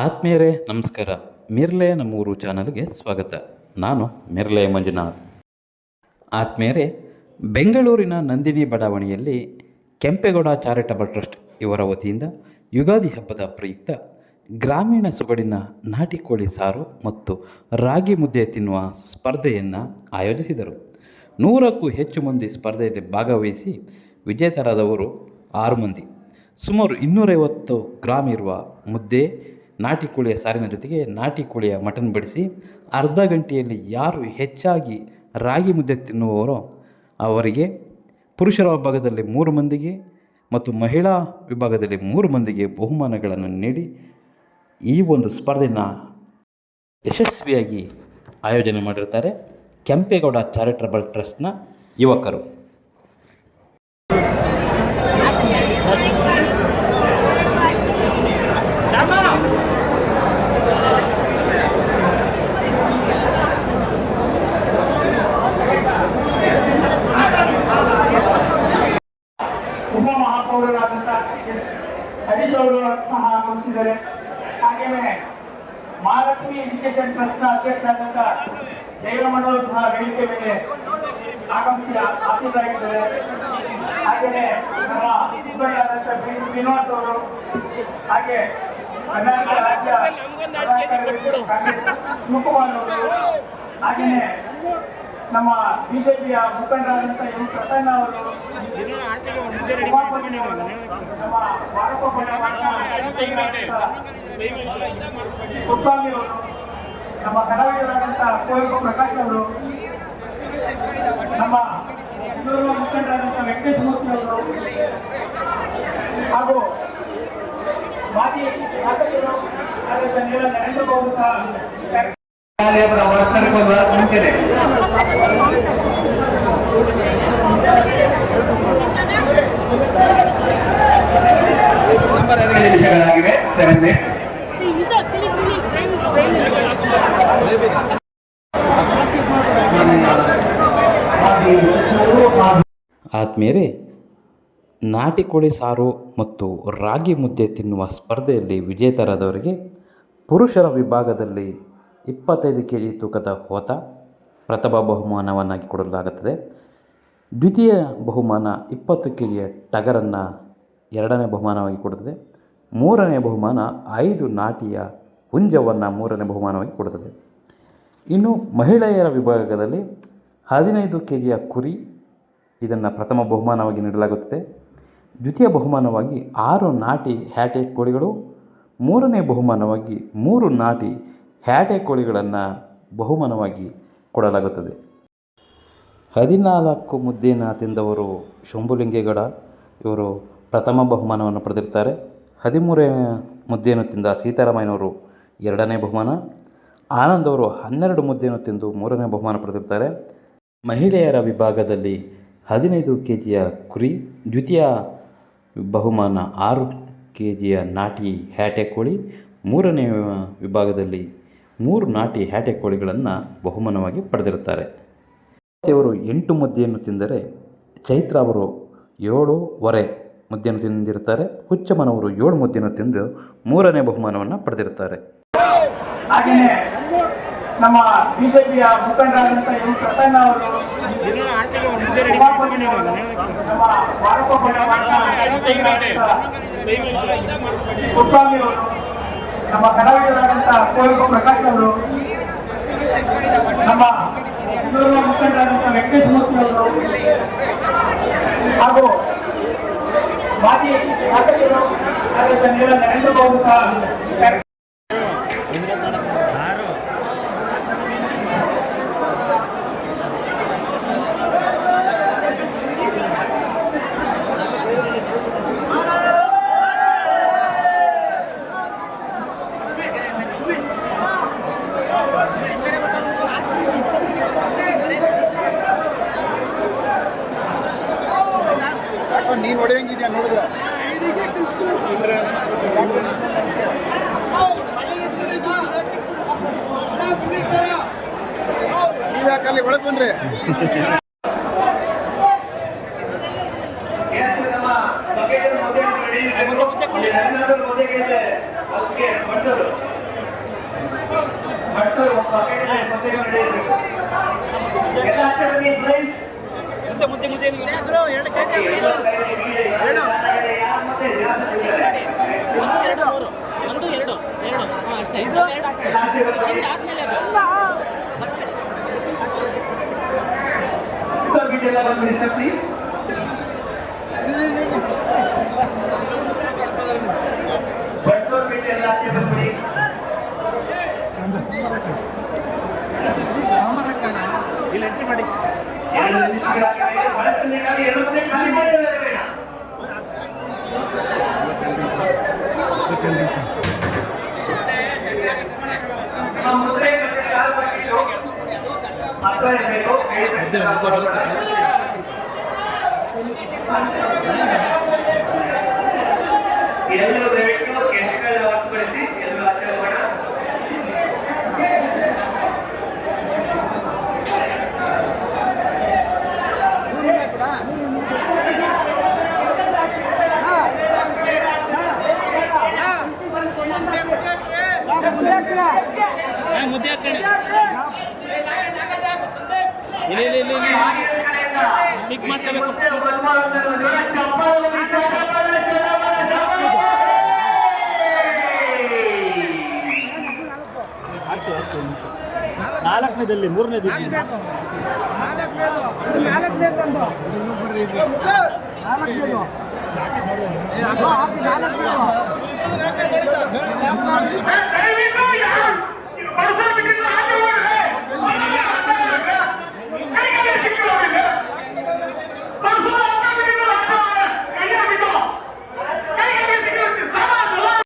ಆತ್ಮೀಯರೇ ನಮಸ್ಕಾರ. ಮಿರ್ಲೆ ನಮ್ಮೂರು ಚಾನಲ್ಗೆ ಸ್ವಾಗತ. ನಾನು ಮಿರ್ಲೆ ಮಂಜುನಾಥ್. ಆತ್ಮೀಯರೇ, ಬೆಂಗಳೂರಿನ ನಂದಿನಿ ಬಡಾವಣೆಯಲ್ಲಿ ಕೆಂಪೇಗೌಡ ಚಾರಿಟಬಲ್ ಟ್ರಸ್ಟ್ ಇವರ ವತಿಯಿಂದ ಯುಗಾದಿ ಹಬ್ಬದ ಪ್ರಯುಕ್ತ ಗ್ರಾಮೀಣ ಸೊಗಡಿನ ನಾಟಿ ಕೋಳಿ ಸಾರು ಮತ್ತು ರಾಗಿ ಮುದ್ದೆ ತಿನ್ನುವ ಸ್ಪರ್ಧೆಯನ್ನು ಆಯೋಜಿಸಿದರು. 100ಕ್ಕೂ ಹೆಚ್ಚು ಮಂದಿ ಸ್ಪರ್ಧೆಯಲ್ಲಿ ಭಾಗವಹಿಸಿ ವಿಜೇತರಾದವರು 6 ಮಂದಿ. ಸುಮಾರು 250 ಗ್ರಾಂ ಇರುವ ಮುದ್ದೆ, ನಾಟಿ ಕೋಳಿಯ ಸಾರಿನ ಜೊತೆಗೆ ನಾಟಿ ಕೋಳಿಯ ಮಟನ್ ಬಡಿಸಿ ಅರ್ಧ ಗಂಟೆಯಲ್ಲಿ ಯಾರು ಹೆಚ್ಚಾಗಿ ರಾಗಿ ಮುದ್ದೆ ತಿನ್ನುವವರೋ ಅವರಿಗೆ, ಪುರುಷರ ವಿಭಾಗದಲ್ಲಿ 3 ಮಂದಿಗೆ ಮತ್ತು ಮಹಿಳಾ ವಿಭಾಗದಲ್ಲಿ 3 ಮಂದಿಗೆ ಬಹುಮಾನಗಳನ್ನು ನೀಡಿ ಈ ಒಂದು ಸ್ಪರ್ಧೆಯನ್ನು ಯಶಸ್ವಿಯಾಗಿ ಆಯೋಜನೆ ಮಾಡಿರ್ತಾರೆ ಕೆಂಪೇಗೌಡ ಚಾರಿಟಬಲ್ ಟ್ರಸ್ಟ್ನ ಯುವಕರು. ಉಪಮಹಾಪೌರರಾದಂಥ ಹರೀಶ್ ಅವರು ಸಹ ಆಗಮಿಸಿದ್ದಾರೆ. ಹಾಗೆಯೇ ಮಹಾಲಕ್ಷ್ಮಿ ಎಜುಕೇಶನ್ ಟ್ರಸ್ಟ್ನ ಅಧ್ಯಕ್ಷರಾದಂಥ ಜಯರಾಮಣ್ಣವರು ಸಹ ವೇದಿಕೆ ಮೇಲೆ ಆಗಮಿಸಿ ಆಸೀನರಾಗಿದ್ದಾರೆ. ಹಾಗೆಯೇ ನಮ್ಮ ಮುಖಂಡರಾದಂಥ ಶ್ರೀನಿವಾಸ್ ಅವರು, ಹಾಗೆ ಕರ್ನಾಟಕ ರಾಜ್ಯ ಕಾಂಗ್ರೆಸ್ ಶಿವಕುಮಾರ್ ಅವರು, ಹಾಗೆಯೇ ನಮ್ಮ ಬಿಜೆಪಿಯ ಮುಖಂಡರಾದಂಥ ಎಂ ಪ್ರಸನ್ನ ಅವರು, ನಮ್ಮ ಕುಸ್ವಾಮಿ ಅವರು, ನಮ್ಮ ಕಲಾವಿದರಾದಂಥ ಕುವೆಂಪು ಪ್ರಕಾಶ್ ಅವರು, ನಮ್ಮ ಮುಖಂಡರಾದಂಥ ವೆಂಕಟೇಶ ಮೂರ್ತಿ ಅವರು, ಹಾಗೂ ಮಾಜಿ ಶಾಸಕರು ಆದಂಥ ನರೇಂದ್ರ ಬಾಬು ಸಹ ಮುಂಚೆನೆ ನಿಮಿಷಗಳಾಗಿವೆ. 7 minutes. ಆತ್ಮೀಯರೇ, ನಾಟಿ ಕೋಳಿ ಸಾರು ಮತ್ತು ರಾಗಿ ಮುದ್ದೆ ತಿನ್ನುವ ಸ್ಪರ್ಧೆಯಲ್ಲಿ ವಿಜೇತರಾದವರಿಗೆ ಪುರುಷರ ವಿಭಾಗದಲ್ಲಿ 25 kg ತೂಕದ ಹೋತ ಪ್ರಥಮ ಬಹುಮಾನವನ್ನಾಗಿ ಕೊಡಲಾಗುತ್ತದೆ. ದ್ವಿತೀಯ ಬಹುಮಾನ 20 kg ಟಗರನ್ನು ಎರಡನೇ ಬಹುಮಾನವಾಗಿ ಕೊಡುತ್ತದೆ. ಮೂರನೇ ಬಹುಮಾನ 5 ನಾಟಿಯ ಹುಂಜವನ್ನು ಮೂರನೇ ಬಹುಮಾನವಾಗಿ ಕೊಡುತ್ತದೆ. ಇನ್ನು ಮಹಿಳೆಯರ ವಿಭಾಗದಲ್ಲಿ 15 kgಯ ಕುರಿ, ಇದನ್ನು ಪ್ರಥಮ ಬಹುಮಾನವಾಗಿ ನೀಡಲಾಗುತ್ತದೆ. ದ್ವಿತೀಯ ಬಹುಮಾನವಾಗಿ 6 ನಾಟಿ ಹ್ಯಾಟೆ ಕೋಳಿಗಳು, ಮೂರನೇ ಬಹುಮಾನವಾಗಿ 3 ನಾಟಿ ಹ್ಯಾಟೆ ಕೋಳಿಗಳನ್ನು ಬಹುಮಾನವಾಗಿ ಕೊಡಲಾಗುತ್ತದೆ. 14 ಮುದ್ದೆಯನ್ನು ತಿಂದವರು ಶಂಭುಲಿಂಗೇಗೌಡ ಇವರು ಪ್ರಥಮ ಬಹುಮಾನವನ್ನು ಪಡೆದಿರ್ತಾರೆ. 13 ಮುದ್ದೆಯನ್ನು ತಿಂದ ಸೀತಾರಾಮಯ್ಯನವರು ಎರಡನೇ ಬಹುಮಾನ. ಆನಂದ್ ಅವರು 12 ಮುದ್ದೆಯನ್ನು ತಿಂದು ಮೂರನೇ ಬಹುಮಾನ ಪಡೆದಿರ್ತಾರೆ. ಮಹಿಳೆಯರ ವಿಭಾಗದಲ್ಲಿ 15 kgಯ ಕುರಿ, ದ್ವಿತೀಯ ಬಹುಮಾನ 6 kgಯ ನಾಟಿ ಹ್ಯಾಟೆ ಕೋಳಿ, ಮೂರನೇ ವಿಭಾಗದಲ್ಲಿ 3 ನಾಟಿ ಹ್ಯಾಟೆ ಕೋಳಿಗಳನ್ನು ಬಹುಮಾನವಾಗಿ ಪಡೆದಿರುತ್ತಾರೆ. ಅವರು 8 ಮುದ್ದೆಯನ್ನು ತಿಂದರೆ ಚೈತ್ರ ಅವರು 7.5 ಮುದ್ದೆಯನ್ನು ತಿಂದಿರುತ್ತಾರೆ. ಹುಚ್ಚಮ್ಮನವರು 7 ಮುದ್ದೆಯನ್ನು ತಿಂದು ಮೂರನೇ ಬಹುಮಾನವನ್ನು ಪಡೆದಿರುತ್ತಾರೆ. ಹಾಗೆಯೇ ನಮ್ಮ ಬಿಜೆಪಿಯ ಮುಖಂಡರಾದಂಥ ಎಂ ಪ್ರಸನ್ನ ಅವರು, ಕುಸ್ವಾಮಿ ಅವರು, ನಮ್ಮ ಕಲಾವಿದರಾದಂಥ ಕುವೆಂಪು ಪ್ರಕಾಶ್ ಅವರು, ನಮ್ಮ ಮುಖಂಡರಾದಂಥ ವೆಂಕಟೇಶ ಮೂರ್ತಿ ಅವರು, ಹಾಗೂ ಮಾಜಿ ಶಾಸಕರು ಆದಂಥ ನರೇಂದ್ರ ಬಾಬು ಸಹ ನೀನು ಹೊಡೆಯಂಗಿದ್ಯಾ ನೋಡಿದ್ರ ನೀವ್ಯಾಕಲ್ಲಿ ಒಳಗೆ ಬಂದ್ರಿ? ಬಕೆಟ್ ಮೊದಲೇ ರೆಡಿ, ಮೊದಲೇ ಅದಕ್ಕೆ ಆಚೆಗೆ ನಡೆಯಬೇಕು. ಎಲ್ಲ ಆಚೆ ಬನ್ನಿ ಪ್ಲೀಸ್. ಎಲ್ಲ ಬಂದ್ಬಿಡಿ ಸರ್ ಪ್ಲೀಸ್. ಬಡ್ಸೋರ್ ಬಿಟ್ಟು ಎಲ್ಲ ಆಚೆ ಬಂದ್ಬಿಡಿ. ಎರಡು ನಿಮಿಷಗಳಾಗಿವೆ. ಬಳಸಲಿಕ್ಕಾಗಿ ಎರಡು ಮನೆ ಖಾಲಿ ಮಾಡಿದ್ದಾರೆ ಬೇಡ. ನಮ್ಮ ಮುದ್ರೆ ಮತ್ತೆ ಕಾಲು ಬಾಗಿಲು ಹತ್ರ ಇರಬೇಕು. ಎಲ್ಲರೂ ದಯವಿಟ್ಟು ಗೆಸ್ಟ್ಗಳನ್ನ ಹೊರತುಪಡಿಸಿ ಎಲ್ಲರೂ ಆಚೆ ಹೋಗೋಣ. ಮುದ್ದೆ ಹಾಕಿ ಲಿಕ್ ಮಾಡ್ಕೋಬೇಕು. ನಾಲ್ಕನೇದಲ್ಲಿ ಮೂರನೇದು